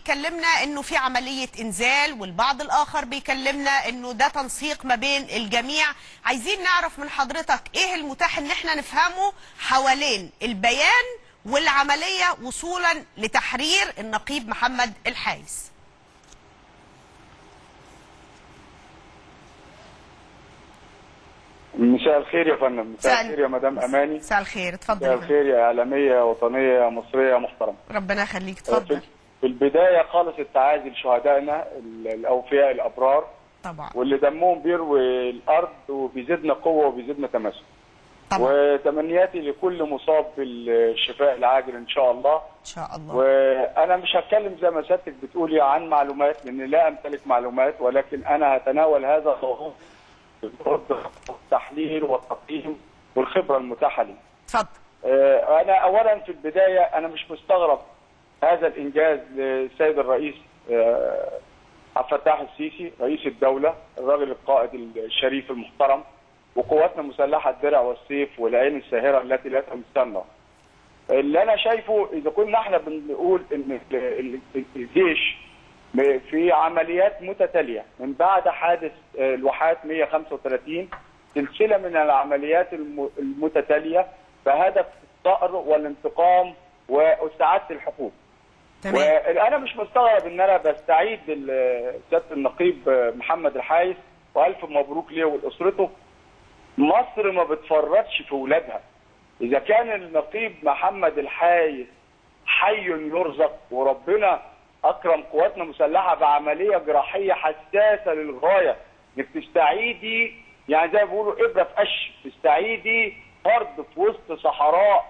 بيكلمنا انه في عملية انزال، والبعض الاخر بيكلمنا انه ده تنسيق ما بين الجميع. عايزين نعرف من حضرتك ايه المتاح ان احنا نفهمه حوالين البيان والعملية وصولا لتحرير النقيب محمد الحايس. مساء الخير يا فندم. مساء الخير يا مدام اماني. مساء الخير، اتفضل. مساء الخير يا اعلاميه وطنيه مصريه محترمه. ربنا يخليك، اتفضل. في البدايه خالص التعازي لشهدائنا الاوفياء الابرار طبعا، واللي دمهم بيروي الارض وبيزيدنا قوه وبيزيدنا تماسك. طبعا. وتمنياتي لكل مصاب بالشفاء العاجل ان شاء الله. ان شاء الله. وانا مش هتكلم زي ما سيادتك بتقولي عن معلومات لان لا امتلك معلومات، ولكن انا هتناول هذا الظهور التحليل والتقييم والخبره المتاحه لي. اتفضل. انا اولا في البدايه انا مش مستغرب هذا الانجاز للسيد الرئيس عبد الفتاح السيسي رئيس الدوله، الراجل القائد الشريف المحترم، وقواتنا المسلحه الدرع والسيف والعين الساهره التي لا تمسنا. اللي انا شايفه اذا كنا احنا بنقول ان الجيش في عمليات متتاليه من بعد حادث الواحات 135 سلسله من العمليات المتتاليه بهدف الثأر والانتقام واستعاده الحقوق. وانا مش مستغرب ان انا بستعيد سياده النقيب محمد الحايس والف مبروك ليه ولاسرته. مصر ما بتفرطش في اولادها. اذا كان النقيب محمد الحايس حي يرزق وربنا اكرم قواتنا المسلحه بعمليه جراحيه حساسه للغايه، انك تستعيدي يعني زي ما بيقولوا ابره في قش، تستعيدي فرد في وسط صحراء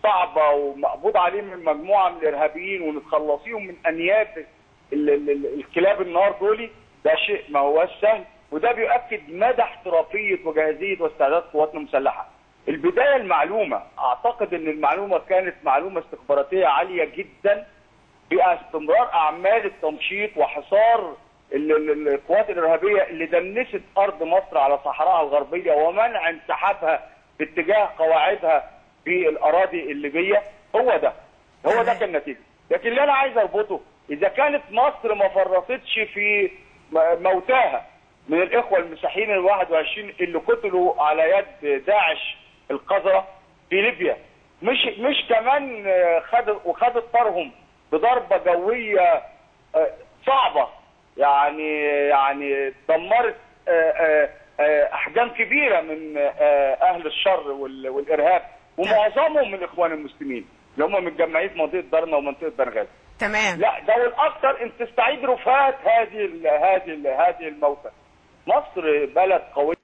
صعبه ومقبوض عليه من مجموعه من الارهابيين ونتخلصيهم من انياب الكلاب النار دول، ده شيء ما هوش سهل، وده بيؤكد مدى احترافيه وجاهزيه واستعداد قواتنا المسلحه. البدايه المعلومه، اعتقد ان المعلومه كانت معلومه استخباراتيه عاليه جدا باستمرار اعمال التمشيط وحصار القوات الارهابيه اللي دنست ارض مصر على صحراءها الغربيه ومنع انسحابها باتجاه قواعدها في الاراضي الليبيه. هو ده كان النتيجه. لكن اللي انا عايز اربطه، اذا كانت مصر ما فرطتش في موتاها من الاخوه المسيحيين ال 21 اللي قتلوا على يد داعش القذره في ليبيا، مش كمان خدت طارهم بضربه جويه صعبه، يعني دمرت احجام كبيره من اهل الشر والارهاب، ومعظمهم من الاخوان المسلمين اللي هم متجمعين في منطقه درنا ومنطقه بنغازي. تمام. لا ده والاكثر ان تستعيد رفات هذه الموتى. مصر بلد قوي.